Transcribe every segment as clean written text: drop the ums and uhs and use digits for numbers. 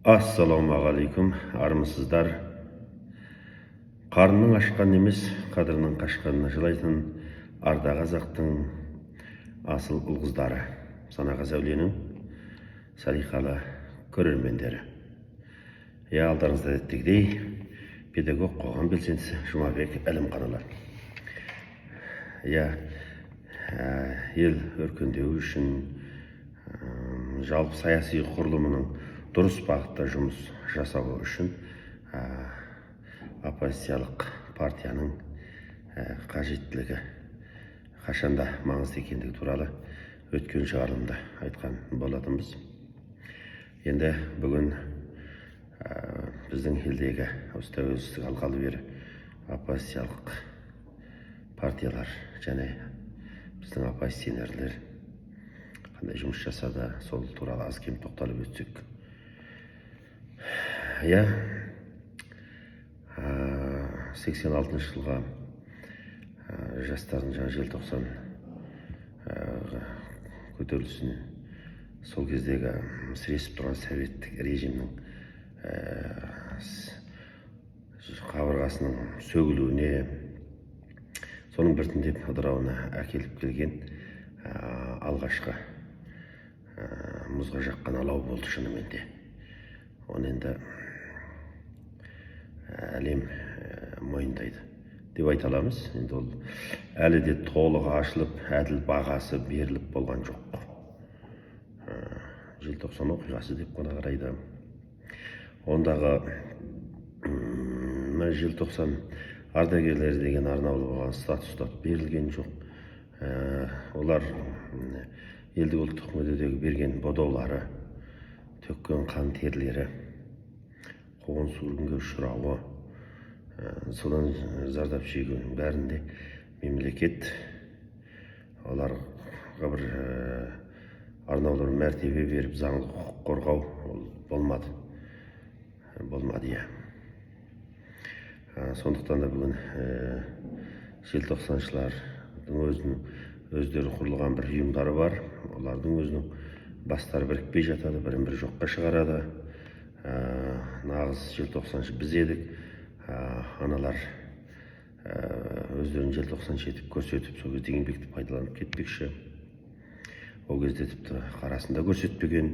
Ассалаумағалейкум, армысыздар. Қарынның ашқан емес, қадірінің қашқанына жылайтын арда қазақтың асыл ұл-қыздары, Санағаз әулиенің салиқалы көрермендері. Алдарыңызда әдеттегідей, педагог қоғам белсендісі Жұмабек Әлімханұлы. Ел өркендеуі үшін, жалпы саяси құрылымының дұрыс бағытта жұмыс жасауы үшін оппозициялық партияның қажеттілігі қашанда маңызды екендігі туралы өткен шығарылымда айтқан болатынбыз. Енді бүгін біздің елдегі осы тәуелсіздік алғалы бері оппозициялық партиялар және біздің оппозиционерлер қандай жұмыс жасады, сол туралы аз кем тоқталып өтсек. 86 жылға жастардың жаңа желтоқсан көтерілісін, сол кездегі сіресіп тұрған советтік режимнің қабырғасының сөгілуіне, соның біртіндеп ыдырауына әкеліп келген алғашқы мұзға жаққан алау болды шынымен де. Оны енді әлем мойындайды деп айта аламыз. Енді ол әлі де толық ашылып, әділ бағасы беріліп болған жоқ. Желтоқсан оқиғасы деп қана қарайды. Ондағы желтоқсан ардагерлері деген арнаулы болған статустар берілген жоқ. Олар елдік ұлттық мүддедегі берген бодаулары, төккен қан терлері, қуғын-сүргінге ұшырауы, содан зардап шегуінің бәрінде мемлекет оларға бір арнаулы мәртебе беріп, заңды құқық қорғау болмады. Сондықтан да бүгін желтоқсаншылардың өздері құрылған бір ұйымдары бар. Олардың өзінің бастары бірікпей жатады, бірін-бірі жоққа шығарады. Нағыз желтоқсаншы біз едік. Аналар өздерін желтоқсаншы етіп көрсетіп, сол кезде еңбекті пайдаланып кетпекші. Ол кезде тіпті қарасында көрсетпеген.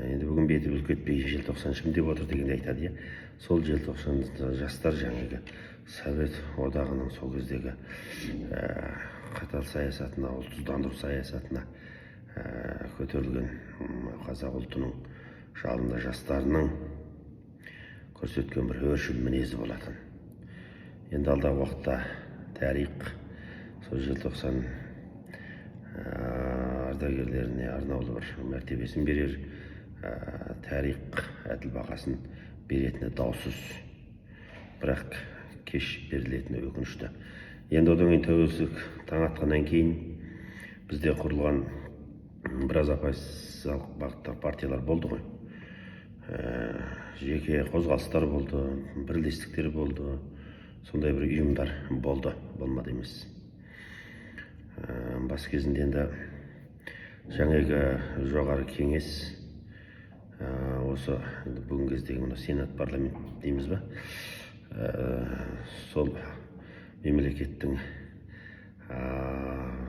Енді бүгін беті бүлк етпей желтоқсаншымын деп отыр дегенде айтады. Сол желтоқсан жастар жаңағы Совет одағының сол кездегі қатал саясатына, ұлтсыздандыру саясатына көтерілген қазақ ұлтының жалынды жастарының көрсеткен бір өршіл мінезі болатын. Енді алдағы уақытта тарих сол желтоқсан ардагерлеріне арнаулы бір мәртебесін берер, тарих әділ бағасын беретіні даусыз, бірақ кеш берілетіні өкінішті. Енді одан кейін тәуелсіздік таң атқаннан кейін бізде құрылған біраз оппозициялық бағыттағы партиялар болды ғой. Жеке қозғалыстар болды, бірлестіктер болды, сондай бір ұйымдар болды, болмады емес. Бас кезінде енді жаңағы жоғары кеңес, осы бүгін кездегі сенат парламент дейміз ба, сол мемлекеттің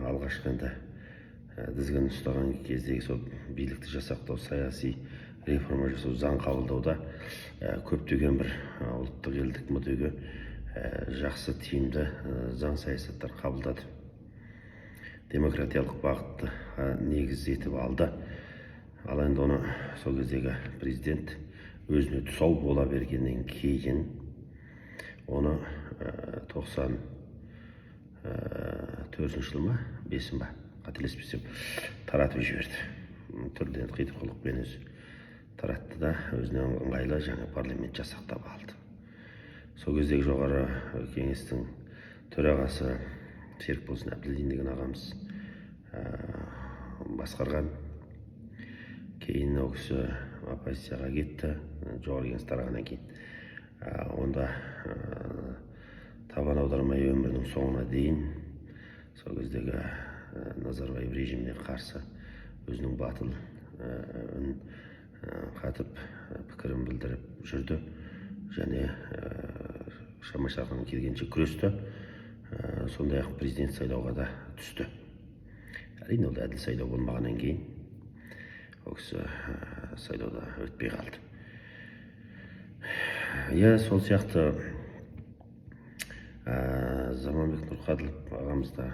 алғашқы дізгін ұстаған кездегі сол билікті жасақтау, саяси реформа жасау, заң қабылдауда көптеген бір ұлттық елдік мүддеге жақсы тиімді заң саясаттар қабылдады. Демократиялық бағытты негіз етіп алды. Ал енді оны сол кездегі президент өзіне тұсау бола бергеннен кейін оны 94 жыл ма, 5 ба, қателеспесем, таратып жіберді. Түрлі қитұрқылықпен өзі таратты да өзіне ыңғайлы жаңа парламент жасақтап алды. Сол кездегі жоғары кеңестің төрағасы Серікболсын Әбділдин деген ағамыз басқарған. Кейін ол кісі оппозицияға кетті, жоғары кеңес тарағаннан кейін. Онда табан аудармай өмірінің соңына дейін сол кездегі Назарбаев режиміне қарсы өзінің батыл үн қатып жүрді және шама шарқынан келгенше күресті. Сондай ақ президент сайлауға да түсті. Әрине ол әділ сайлау болмағаннан кейін ол кісі сайлауда өтпей қалды. Сол сияқты Заманбек Нұрқаділов ағамыз да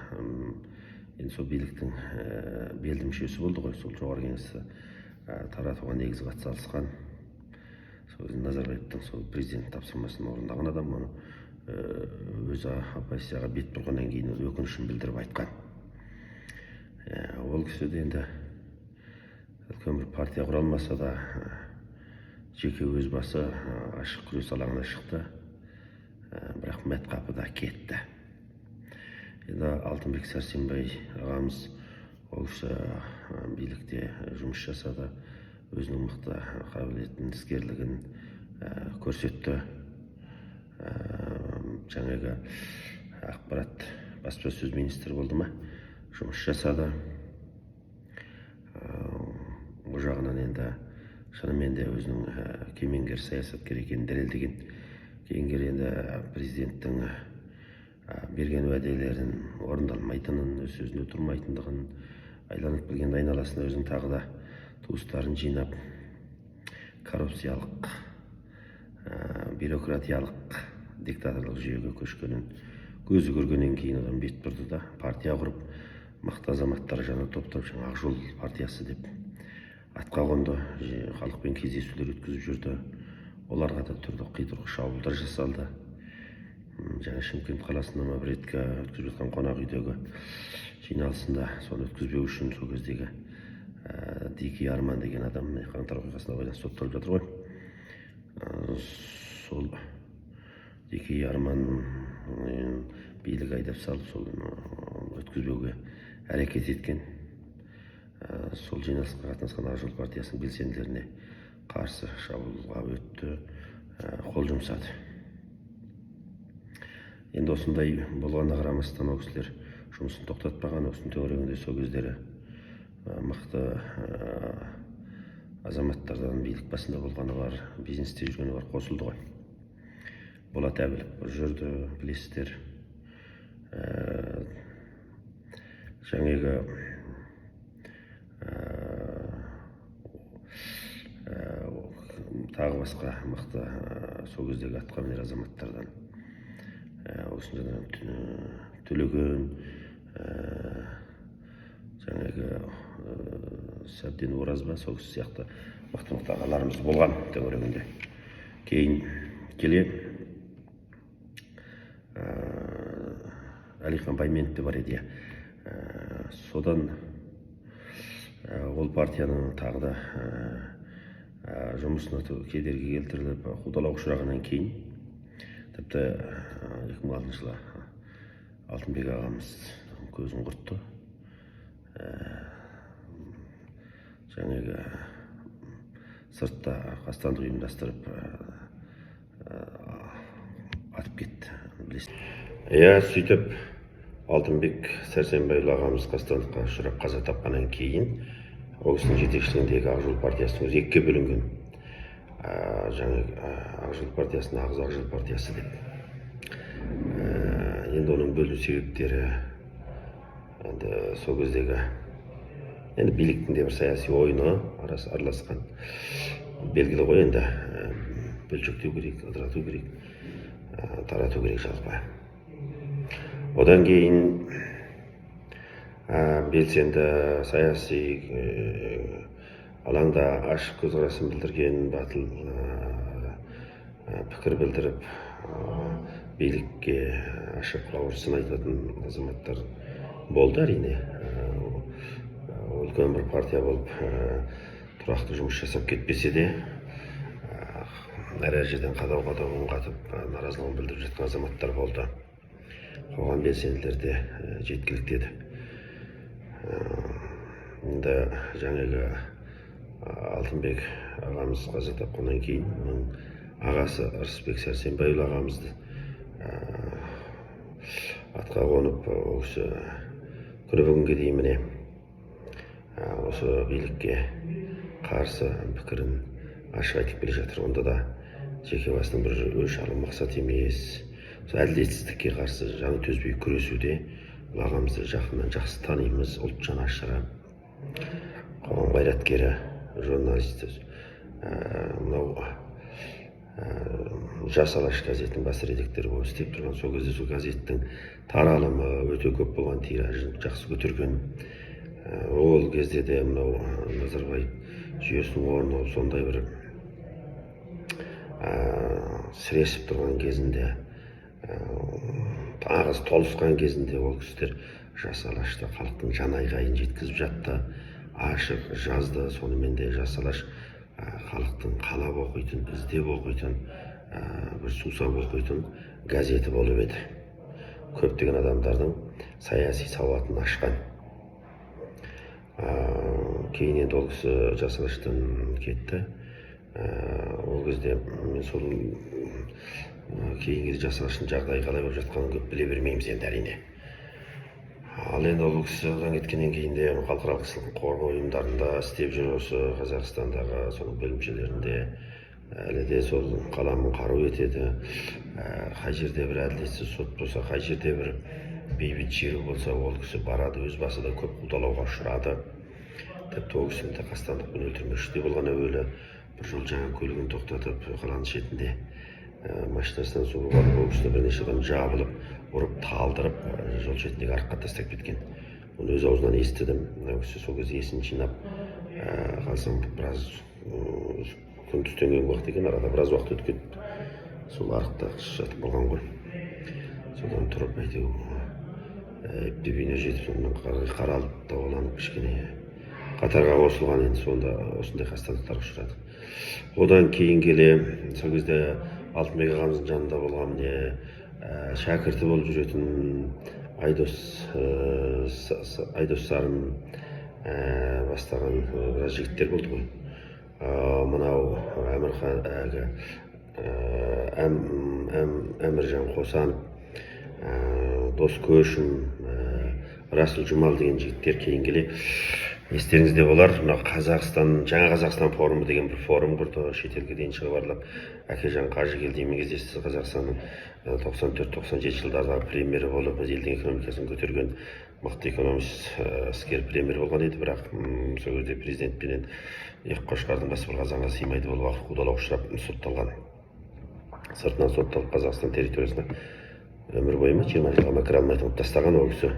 енді сол биліктің белді мүшесі болды ғой. Сол жоғарғы кеңесті таратуға негізі қатысқан. Сол Назарбаевтың сол президент тапсырмасын орындаған адам, оны өзі оппозицияға бет бұрғаннан кейін өкінішін білдіріп айтқан. Ол кісі де енді үлкен бір партия құралмаса да жеке өз басы ашық күрес алаңына шықты. Бірақ мәтқапыда кетті. Енді Алтынбек Сәрсенбай ағамыз ол кісі билікте жұмыс жасады, өзінің мықты қабілетін, іскерлігін көрсетті. Жаңағы ақпарат баспасөз министрі болды ма, жұмыс жасады. Бұл жағынан енді шынымен де өзінің кемеңгер саясаткер екенін дәлелдеген. Кейінгер енді президенттің берген уәделерін орындалмайтынын, өз сөзінде тұрмайтындығын, айланып келген айналасына өзінің тағы да туыстарын жинап, коррупциялық, бюрократиялық, диктаторлық жүйеге көшкенін көзі көргеннен кейін одан бет бұрды да партия құрып, мықты азаматтар жаны топтап, Ақ жол партиясы деп атқа қонды, халықпен кездесулер өткізіп жүрді. Оларға да түрлі қитұрқы шабуылдар жасалды. Жаңа Шымкент қаласында Мавритка өткізіп жатқан қонақ үйдегі жиналысында соны өткізбеу үшін сол кездегі Дикий Арман деген адам қаңтар оқиғасына байланысты сотталып жатыр ғой. Сол Дикий Арман билік айдап салып, сол өткізбеуге әрекет еткен. Сол жиналысқа қатынасқан Ақ жол партиясының белсенділеріне қарсы шабуылға өтті, қол жұмсады. Енді осындай болғанына қарамастан ол кісілер жұмысын тоқтатпаған. Осының төңірегінде сол кездері мықты азаматтардан билік басында болғаны бар, бизнесте жүргені бар, қосылды ғой. Болат Әбілов жүрді, білесіздер. Жаңағы тағы басқа мықты сол кездегі атқамінер азаматтардан осында Төлеген, жаңағы Сәбден Оразба, сол сияқты мықты ағаларымыз болған төңірегінде. Кейін келе Әлихан Байменов те бар еді. Содан ол партияның тағы да жұмысына кедергі келтіріліп, қудалауға ұшырағаннан кейін, тіпті 2006 жылы Алтынбек ағамыз көзін құртты. Жаңағы сыртта қастандық ұйымдастырып атып кетті, білесіз. Сөйтіп Алтынбек Сәрсенбайұлы ағамыз қастандыққа ұшырап қаза тапқаннан кейін ол кісінің жетекшілігіндегі Ақ жол партиясының өзі екіге бөлінген. Ақ жол партиясын Ақ жол партиясы деп. Енді оның бөлу себептері сол кездегі биліктің де бір саяси ойыны араласқан. Белгілі ғой, енді бөлшектеу керек, ыдырату керек, тарату керек жалпы. Одан кейін белсенді саяси алаңда ашық көзқарасын білдірген, батыл пікір білдіріп, билікке ашық ауырсын айтатын азаматтар болды, әрине. Үлкен бір партия болып тұрақты жұмыс жасап кетпесе де, әр жерден қадау-қадау үн қатып наразылығын білдіріп жатқан азаматтар болды. Қоғам белсенділері де жеткілікті еді. Енді жаңағы Алтынбек ағамыз қаза тапқаннан кейін, оның ағасы Рысбек Сәрсенбайұлы ағамызды атқа қонып, ол кісі күні бүгінге дейін міне осы билікке қарсы пікірін ашық айтып келе жатыр. Онда да жеке басының бір өш алу мақсат емес. Әділетсіздікке қарсы жаны төзбей күресуде ағамызды жақыннан жақсы танимыз. Ұлт жанашыры, қоғам қайраткері, журналист. Мынау Жас Алаш газетінің бас редакторы болып істеп тұрған. Сол кезде сол газеттің таралымы өте көп болған, тиражын жақсы көтерген. Ол кезде де мынау Назарбаев жүйесінің орнауы сондай бір сіресіп тұрған кезінде, ағыз толысқан кезінде ол кісілер Жас Алашты халықтың жан айғайын жеткізіп жатты, ашық жазды. Сонымен де Жас Алаш халықтың қалап оқитын, іздеп оқитын, бір сусап оқитын газеті болып еді. Көптеген адамдардың саяси сауатын ашқан. Кейін енді ол кісі Жас Алаштан кетті. Ол кезде мен сол кейінгі Жас Алаштың жағдайы қалай болып жатқанын көп біле бермейміз енді әрине. Ал енді ол кісі одан кеткеннен кейін де халықаралық кісілік қорғау ұйымдарында істеп жүр, осы Қазақстандағы соның бөлімшелерінде. Әлі де сол қаламын қару етеді. Қай жерде бір әділетсіз сот болса, қай жерде бір бейбіт шеру болса, ол кісі барады, өз басы да көп қудалауға ұшырады. Тіпті ол кісіні де қастандықпен өлтірмекші де болған. әуелі бір жол жаңа көлігін тоқтатып қаланың шетінде машинасынан суырып алып, ол кісіні бірнеше адам жабылып, ұрып, талдырып, жол шетіндегі арыққа тастап кеткен. Оны өз аузынан естідім. Ол кісі сол кезде есін жинап қалсам, біраз күн түстенген уақыт екен, арада біраз уақыт өткен. Сол арықта жатып болған ғой. Содан тұрып әйтеуір үйіне жетіп, сонымен қаралып, дауаланып кішкене қатарға қосылған. Енді сонда осындай қастандықтар ұшырады. Одан кейін келе, сол кезде Алтынбек ағамыздың жанында болған шәкірті болып жүретін Айдос Сарым бастаған біраз жігіттер болды ғой. Мынау Әміржан Қосанов, Дос Көшім, Расул Жұмал деген жігіттер кейін келе. Естеріңізде болар, Қазақстан, жаңа Қазақстан форумы деген бір форум құрды, шетелге дейін шығып аралап. Әкежан Қажыгелдинмен кездесті. Қазақстанның 94-97 жылдардағы премьері болып, елдің экономикасын көтерген мықты экономист, іскер премьер болған еді. Бірақ сол кезде президентпенен Қошқардың басы бір қазанға сыймайды болып, уақыт қудалауға ұшырап сотталған. Сыртынан сотталып Қазақстан территориясына өмір бойы 20 жылға кіре алмайтын қылып тастаған. Ол кісі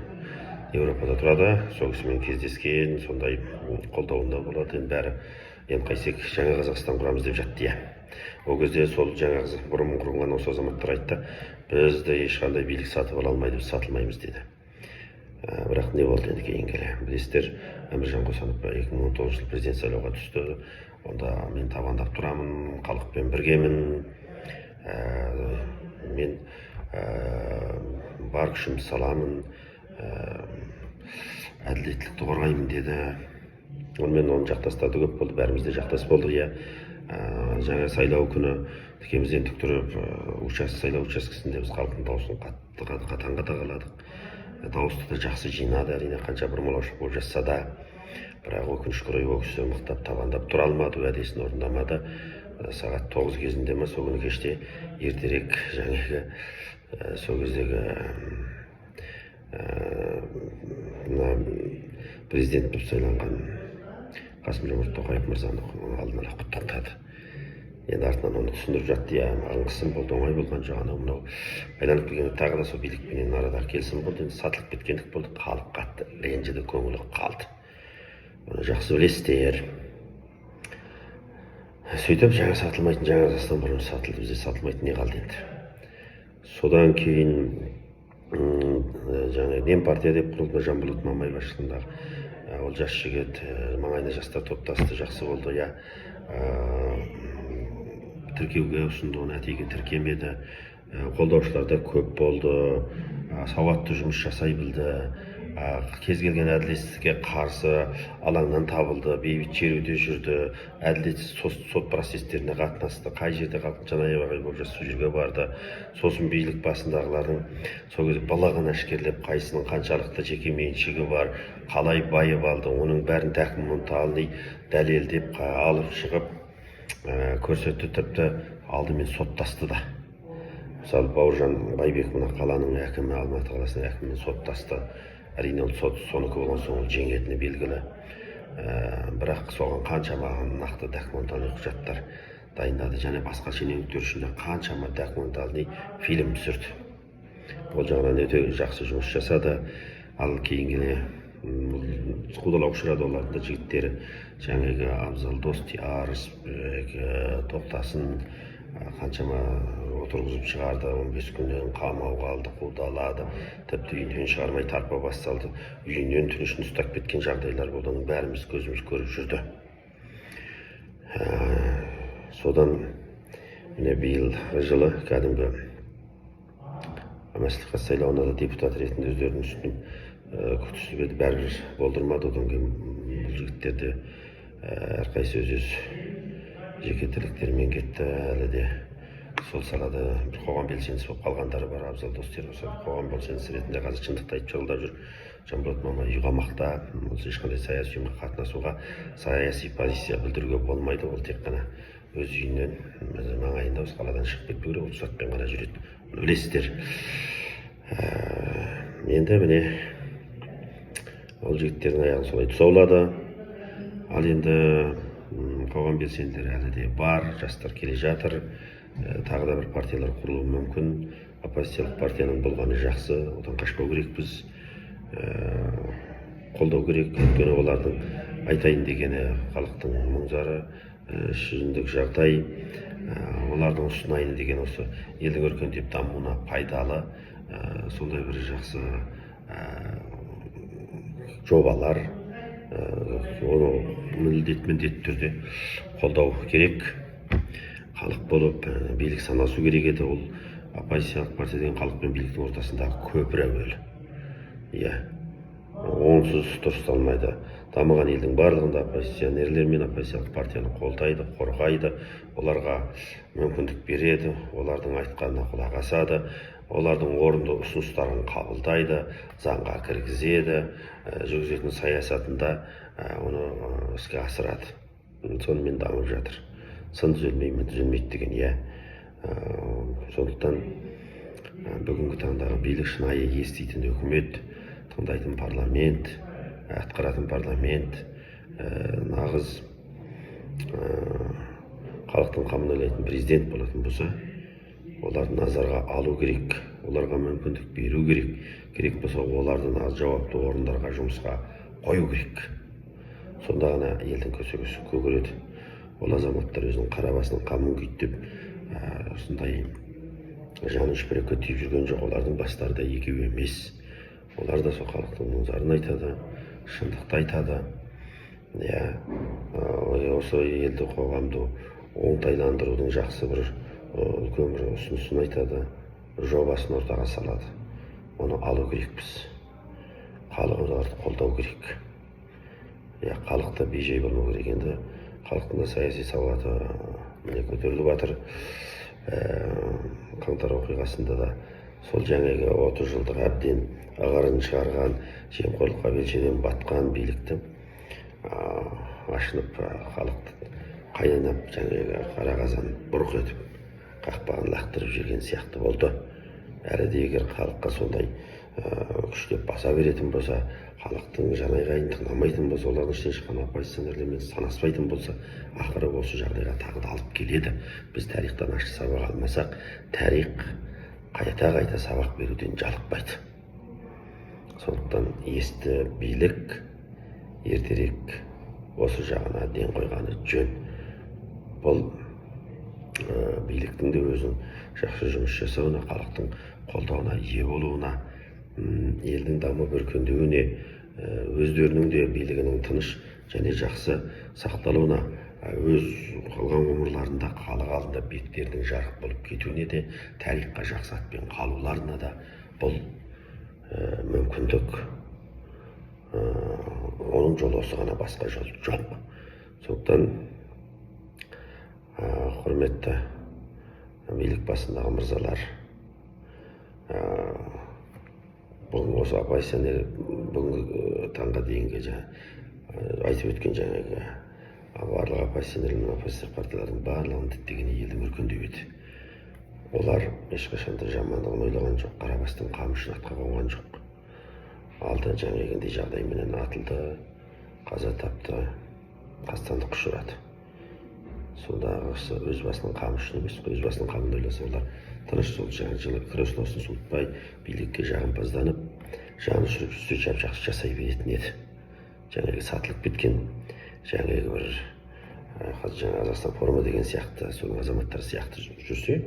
Еуропада тұрады, сол кісімен кездескен, сондай қолдауында болады. Енді бәрі енді қайсек жаңа Қазақстан құрамыз деп жатты. Ол кезде сол жаңа бұрын құрылған осы азаматтар айтты, бізді ешқандай билік сатып ала алмайды, біз сатылмаймыз деді. Бірақ не болды енді кейін келе? Білесіздер, Әміржан Қосанов 2019 жыл президент сайлауға түсті. Онда мен табандап тұрамын, халықпен біргемін, мен бар күшімді саламын, әділеттілікті қорғаймын деді. Онымен оны жақтастарды көп болды, бәріміз де жақтас болдық. Жаңа сайлау күні тікемізден тік тұрып, сайлау учаскесінде біз халықтың дауысын қатаң қадағаладық. Дауысты да жақсы жинады, әрине қанша бұрмалаушылық болып жатса да. Бірақ өкінішке орай ол кісі мықтап табандап тұра алмады, уәдесін орындамады. Сағат 9 кезінде ме, сол күні кеште ертерек жаңағы сол кездегі президент болып сайланған Қасым-Жомарт Тоқаев мырзаны алдын ала құттықтады. Енді артынан оны түсіндіріп жатты. Маған қысым болды, оңай болған жоқ. Мынау байланып келгенде тағы да сол билікпенен арадағы келісім болды. Енді сатылып кеткендік болды. Халық қатты ренжіді, көңілі қалды. Оны жақсы білесіздер. Сөйтіп жаңа сатылмайтын, жаңа Қазақстан бұрын сатылды, бізде сатылмайтын не қалды енді. Содан кейін жаңа Дем партия деп құрылды, Жанболат Мамай басшылығындағы. Ол жас жігіт, маңайына жастар топтасты, жақсы болды. Тіркеуге ұсынды, оны әтейге тіркемеді. Қолдаушылар да көп болды, сауатты жұмыс жасай білді. Кез келген әділетсіздікке қарсы алаңнан табылды, бейбіт шеруде жүрді, әділетсіз сот процестеріне қатынасты, қай жерде халықтың жан айғайы болып жатса сол жерге барды. Сосын билік басындағылардың сол кезде балағын әшкерлеп, қайсының қаншалықты жеке меншігі бар, қалай байып алды, оның бәрін документалды дәлелдеп алып шығып, көрсетті, тіпті алдымен соттасты да. Мысалы Бауыржан Байбек мына қаланың әкімі, Алматы қаласының әкімімен соттасты. Әрине ол сот соныкі болған соң ол жеңетіні белгілі. Бірақ соған қаншама нақты документалды құжаттар дайындады, және басқа шенеуніктер үшін қаншама документалды фильм түсірді. Ол жағынан өте жақсы жұмыс жасады. Ал кейінгіле қудалауға ұшырады олардың да жігіттері, жаңағы Абзал Достияр, Тоқтасын қаншама отырғызып шығарды, 15 күннен қамауға алды, қудалады, тіпті үйінен шығармай тарпа басталды. Үйінен түнішін ұстап кеткен жағдайлар болды, оның бәріміз көзіміз көріп жүрді. Содан міне биыл жылы кәдімгі мәслихат сайлауына да депутат ретінде өздерінің үстінен күтісіп еді, бәрібір болдырмады. Одан кейін бұл жігіттерде әрқайсы өз жеке тірліктерімен кетті. Әлі де сол салада бір қоғам белсендісі болып қалғандары бар. Абзал Достияр қоғам белсендісі ретінде қазір шындықты айтып жолдап жүр. Жанболат Мамай үйғамақта, ешқандай саяси ұйымға қатынасуға, саяси позиция білдіруге болмайды. Ол тек қана өз үйінен маңайында осы қаладан шығып кетпеу керек, ол сотпен ғана жүреді. Оны білесіздер. Енді міне ол жігіттердің аяғын солай тұсаулады. Ал енді қоғам белсенділері әлі де бар, жастар келе жатыр. Тағы да бір партиялар құрылуы мүмкін. Оппозициялық партияның болғаны жақсы, одан қашпау керекпіз. Қолдау керек, өйткені олардың айтайын дегені халықтың мұң-зары, шүріндік жағдай, олардың ұсынайын деген осы елдің өркендеп дамуына пайдалы, сондай бір жақсы жобалар, оны міндетті түрде қолдау керек. Халық болып билік санасу керек еді. Ол оппозициялық партия деген халық пен биліктің ортасындағы көпір әуелі. Онсыз дұрысталмайды. Дамыған елдің барлығында оппозиционерлер мен оппозициялық партияны қолдайды, қорғайды, оларға мүмкіндік береді, олардың айтқанына құлақ асады, олардың орынды ұсыныстарын қабылдайды, заңға кіргізеді, жүргізетін саясатында оны іске асырады. Сонымен дамып жатыр. Сын түзелмейді, түзелмейді деген. Сондықтан бүгінгі таңдағы билік шынайы еститін үкімет, тыңдайтын парламент, атқаратын парламент, нағыз халықтың қамын ойлайтын президент болатын болса, оларды назарға алу керек, оларға мүмкіндік беру керек, керек болса оларды нағыз жауапты орындарға жұмысқа қою керек. Сонда ғана елдің көсегесі көгереді. Ол азаматтар өзінің қара басының қамын күйттеп, осындай жаны шүберекке тиіп жүрген жоқ. Олардың бастары да екеу емес. Олар да сол халықтың мұң-зарын айтады, шындықты айтады. Осы елді, қоғамды оңтайландырудың жақсы бір үлкен бір ұсынысын айтады, жобасын ортаға салады. Оны алу керекпіз. Халық оларды қолдау керек. Халықта бей-жай болмау керек. Енді халықтың да саяси сауаты көтеріліп жатыр. Қаңтар оқиғасында да сол жаңағы 30 жылдық әбден ағарын шығарған, жемқорлыққа белшеден батқан билікті ашынып, халықты қайнап, жаңағы қара қазан бұрқ етіп, қақпағын лақтырып жүрген сияқты болды. Әрі де егер халыққа сондай күштеп баса беретін болса, халықтың жанайғайын тыңдамайтын болса, олардың іштен шыққан оппозиционерлермен санаспайтын болса, ақыры осы жағдайға тағы да алып келеді. Біз тарихтан ащы сабақ алмасақ, тарих қайта сабақ беруден жалықпайды. Сондықтан есті билік ертерек осы жағына ден қойғаны жөн. Бұл биліктің де өзінің жақсы жұмыс жасауына, халықтың қолдауына ие болуына, елдің дамып өркендеуіне, өздерінің де билігінің тыныш және жақсы сақталуына, өз қалған ғұмырларында халық алдында беттерінің жарық болып кетуіне де, тарихқа жақсы атпен қалуларына да бұл мүмкіндік. Оның жолы осы ғана, басқа жол жоқ. Сондықтан құрметті билік басындағы мырзалар, бүгін осы оппозиционер бүгінгі таңға дейінгі айтып өткен жаңағы барлық оппозиционер мен оппозиция партиялардың барлығын діттеген елдің өркендеуі. Олар ешқашан да жамандығын ойлаған жоқ, қарабастың қамшысын атқа қонған жоқ. Алды жаңағындай жағдайменен атылды, қаза тапты, қастандық ұшырады. Сондағысы өз басының қамшысын емес, өз басының қамын ойласа, олар тыныш сол жылы кресслосын суытпай, билікке жағымпазданып, жаны жүріп жүрсе жап-жақсы жасай беретін еді. Жаңағы сатылып кеткен, жаңағы бір Қазақстан форумы деген сияқты, соның азаматтары сияқты жүрсе,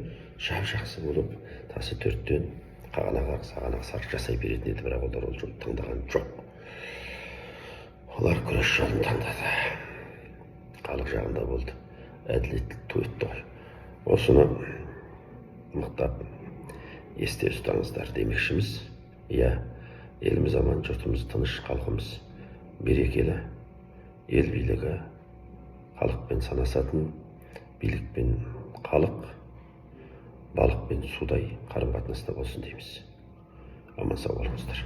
жап-жақсы болып, тасы төрттен қағанақ сарық жасай беретін еді, бірақ олар ол жолды таңдаған жоқ. Олар күрес жолын таңдады. Халық жағында болды. Әділет туетті ғой. Осыны мықтап есте ұстаңыздар демекшіміз. Еліміз аман, жұртымыз тыныш, халқымыз берекелі, ел билігі халықпен санасатын, билікпен халық, балық пен судай қарым-қатынаста болсын дейміз. Аман сау болыңыздар.